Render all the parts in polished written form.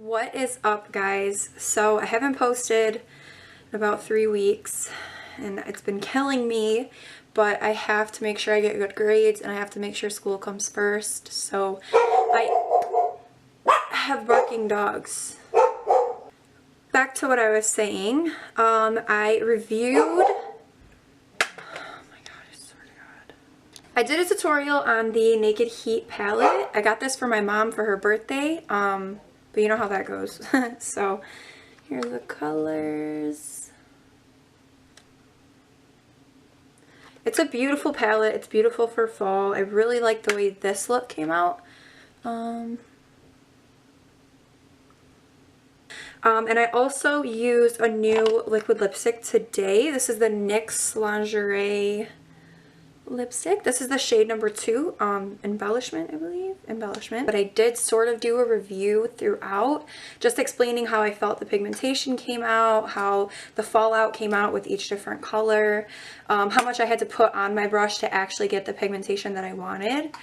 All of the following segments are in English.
What is up, guys? So I haven't posted in about 3 weeks and it's been killing me, but I have to make sure I get good grades and I have to make sure school comes first. So I have barking dogs. Back to what I was saying. I reviewed, I did a tutorial on the Naked Heat palette. I got this for my mom for her birthday, but you know how that goes. So here are the colors. It's a beautiful palette. It's beautiful for fall. I really like the way this look came out. And I also used a new liquid lipstick today. This is the NYX Lingerie lipstick. This is the shade number 2, Embellishment, I believe. Embellishment. But I did sort of do a review throughout, just explaining how I felt the pigmentation came out, how the fallout came out with each different color, how much I had to put on my brush to actually get the pigmentation that I wanted.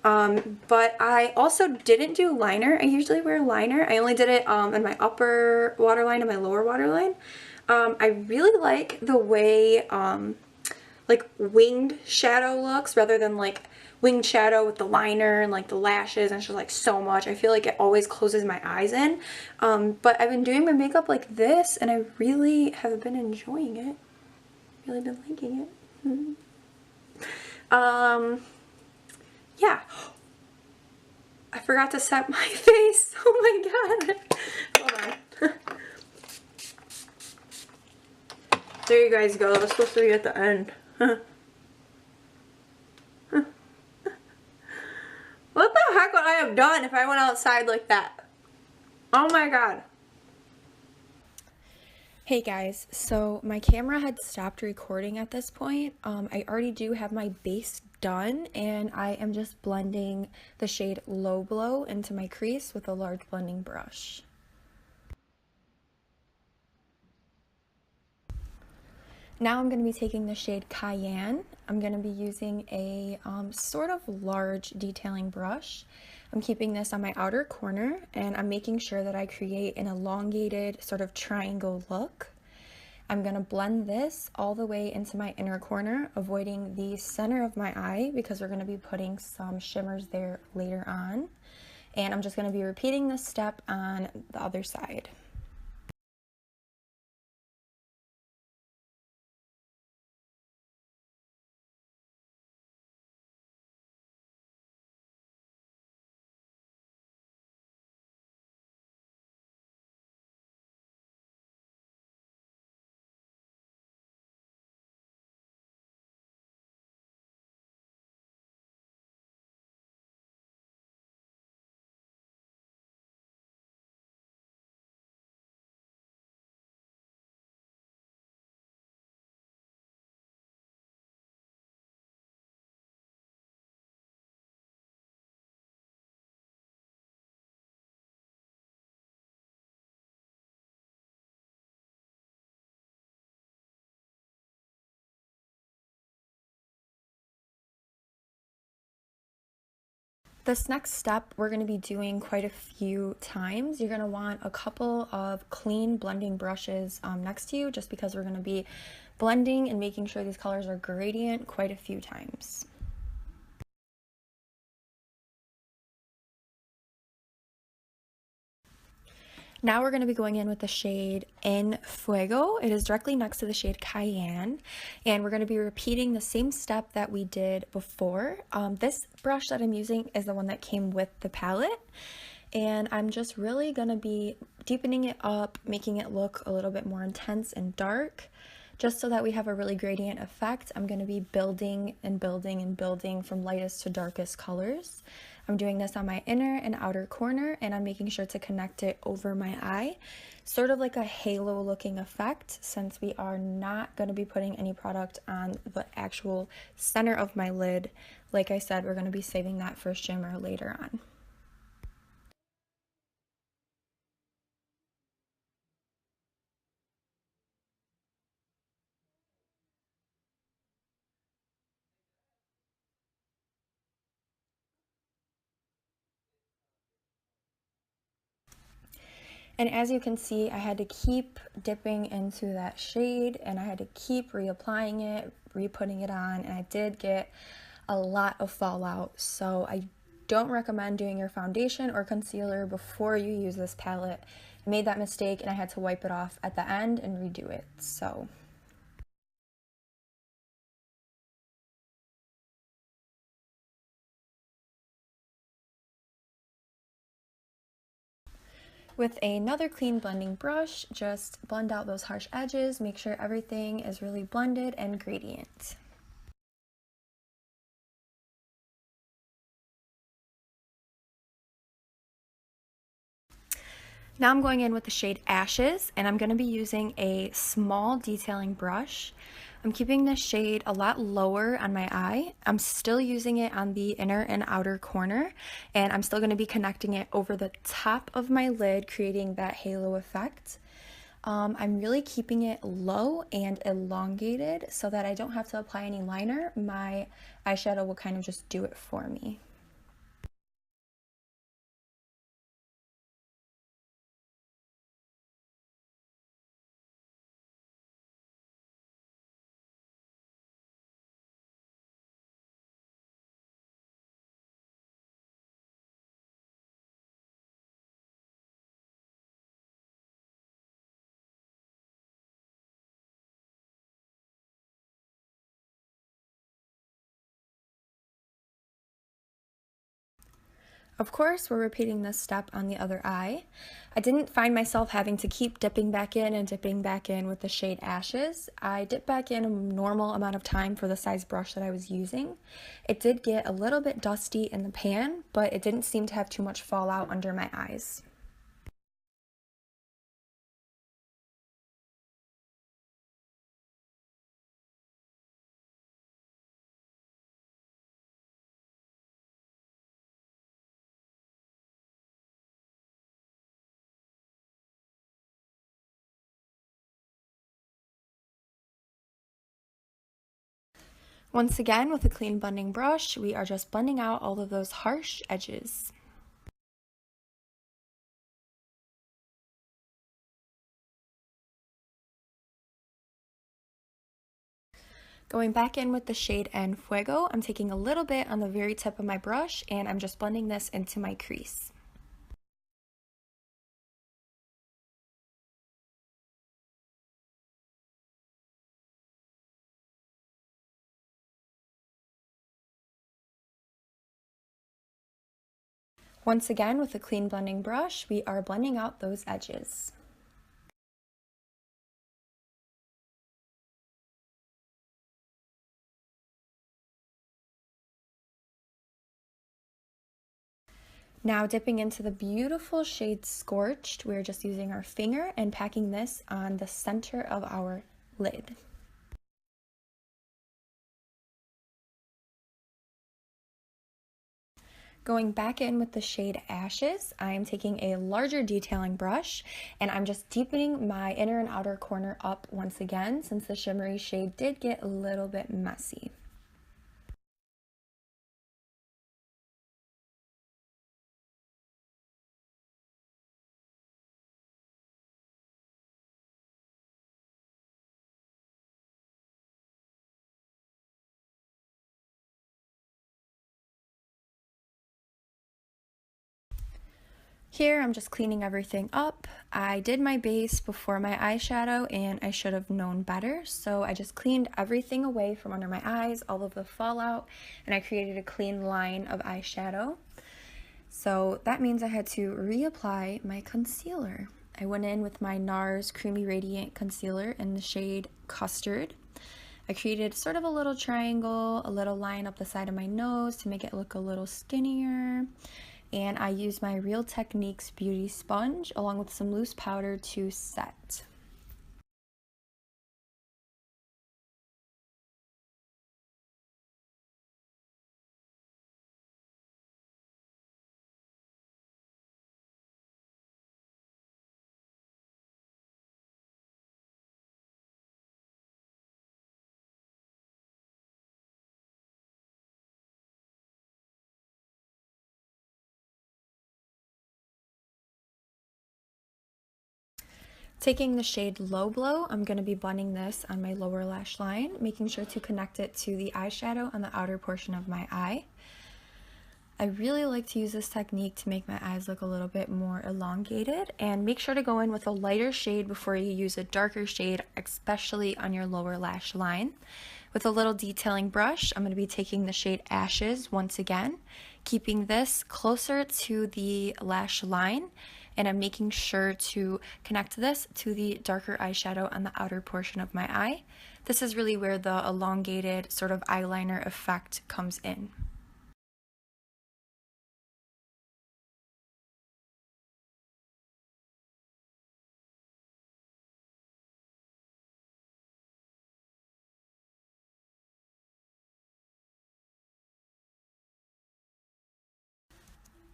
But I also didn't do liner. I usually wear liner. I only did it in my upper waterline and my lower waterline. I really like the way like winged shadow looks rather than like winged shadow with the liner and like the lashes and just like so much. I feel like it always closes my eyes in. But I've been doing my makeup like this and I really have been enjoying it. Really been liking it. Yeah. I forgot to set my face. Oh my god. Hold on. There you guys go. That was supposed to be at the end. What the heck would I have done if I went outside like that? Oh my god. Hey guys, so my camera had stopped recording at this point. I already do have my base done and I am just blending the shade Low Blow into my crease with a large blending brush. Now I'm going to be taking the shade Cayenne. I'm going to be using a sort of large detailing brush. I'm keeping this on my outer corner and I'm making sure that I create an elongated sort of triangle look. I'm going to blend this all the way into my inner corner, avoiding the center of my eye because we're going to be putting some shimmers there later on. And I'm just going to be repeating this step on the other side. This next step we're going to be doing quite a few times. You're going to want a couple of clean blending brushes next to you just because we're going to be blending and making sure these colors are gradient quite a few times. Now we're going to be going in with the shade En Fuego. It is directly next to the shade Cayenne, and we're going to be repeating the same step that we did before. This brush that I'm using is the one that came with the palette, and I'm just really going to be deepening it up, making it look a little bit more intense and dark. Just so that we have a really gradient effect, I'm going to be building and building and building from lightest to darkest colors. I'm doing this on my inner and outer corner, and I'm making sure to connect it over my eye, sort of like a halo looking effect, since we are not going to be putting any product on the actual center of my lid. Like I said, we're going to be saving that for shimmer later on. And as you can see, I had to keep dipping into that shade and I had to keep reapplying it, re-putting it on, and I did get a lot of fallout. So I don't recommend doing your foundation or concealer before you use this palette. I made that mistake and I had to wipe it off at the end and redo it. So with another clean blending brush, just blend out those harsh edges, make sure everything is really blended and gradient. Now I'm going in with the shade Ashes, and I'm going to be using a small detailing brush. I'm keeping this shade a lot lower on my eye. I'm still using it on the inner and outer corner, and I'm still going to be connecting it over the top of my lid, creating that halo effect. I'm really keeping it low and elongated so that I don't have to apply any liner. My eyeshadow will kind of just do it for me. Of course, we're repeating this step on the other eye. I didn't find myself having to keep dipping back in and dipping back in with the shade Ashes. I dipped back in a normal amount of time for the size brush that I was using. It did get a little bit dusty in the pan, but it didn't seem to have too much fallout under my eyes. Once again, with a clean blending brush, we are just blending out all of those harsh edges. Going back in with the shade En Fuego, I'm taking a little bit on the very tip of my brush and I'm just blending this into my crease. Once again, with a clean blending brush, we are blending out those edges. Now dipping into the beautiful shade Scorched, we're just using our finger and packing this on the center of our lid. Going back in with the shade Ashes, I am taking a larger detailing brush and I'm just deepening my inner and outer corner up once again since the shimmery shade did get a little bit messy. Here I'm just cleaning everything up. I did my base before my eyeshadow and I should have known better, so I just cleaned everything away from under my eyes, all of the fallout, and I created a clean line of eyeshadow. So that means I had to reapply my concealer. I went in with my NARS Creamy Radiant Concealer in the shade Custard. I created sort of a little triangle, a little line up the side of my nose to make it look a little skinnier. And I used my Real Techniques Beauty Sponge along with some loose powder to set. Taking the shade Low Blow, I'm going to be blending this on my lower lash line, making sure to connect it to the eyeshadow on the outer portion of my eye. I really like to use this technique to make my eyes look a little bit more elongated, and make sure to go in with a lighter shade before you use a darker shade, especially on your lower lash line. With a little detailing brush, I'm going to be taking the shade Ashes once again, keeping this closer to the lash line, and I'm making sure to connect this to the darker eyeshadow on the outer portion of my eye. This is really where the elongated sort of eyeliner effect comes in.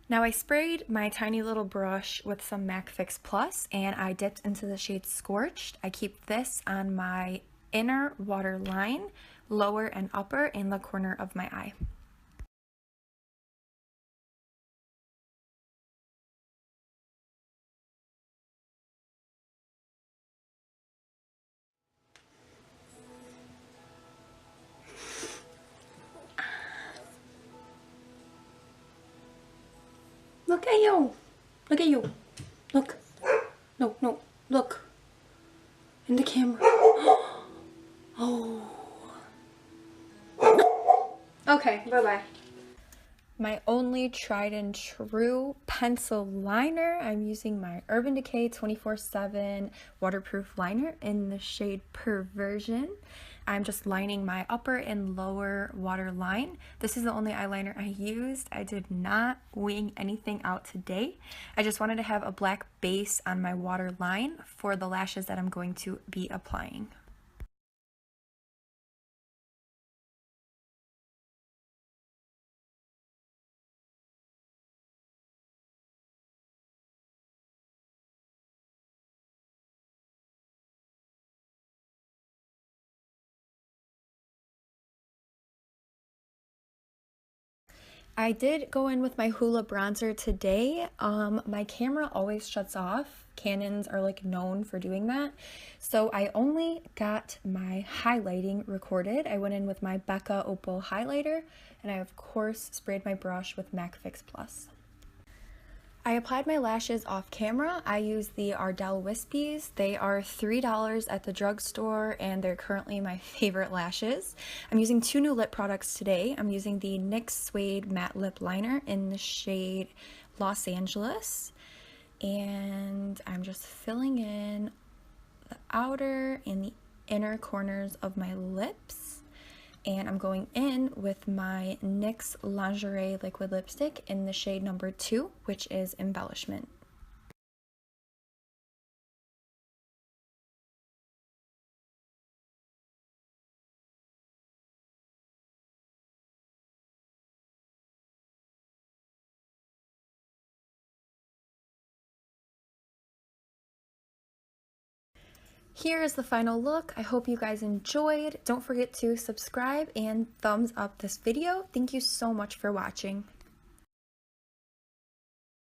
Now I sprayed my tiny little brush with some MAC Fix Plus, and I dipped into the shade Scorched. I keep this on my inner water line, lower and upper, in the corner of my eye. Look at you! Look at you! Look! No, no, look! In the camera. Oh. Okay, bye-bye. My only tried and true pencil liner, I'm using my Urban Decay 24/7 waterproof liner in the shade Perversion. I'm just lining my upper and lower water line. This is the only eyeliner I used. I did not wing anything out today. I just wanted to have a black base on my water line for the lashes that I'm going to be applying. I did go in with my Hoola bronzer today. My camera always shuts off. Canons are like known for doing that. So I only got my highlighting recorded. I went in with my Becca Opal highlighter, and I of course sprayed my brush with MAC Fix Plus. I applied my lashes off camera. I used the Ardell Wispies. They are $3 at the drugstore, and they're currently my favorite lashes. I'm using two new lip products today. I'm using the NYX Suede Matte Lip Liner in the shade Los Angeles, and I'm just filling in the outer and the inner corners of my lips. And I'm going in with my NYX Lingerie Liquid Lipstick in the shade number 2, which is Embellishment. Here is the final look. I hope you guys enjoyed. Don't forget to subscribe and thumbs up this video. Thank you so much for watching.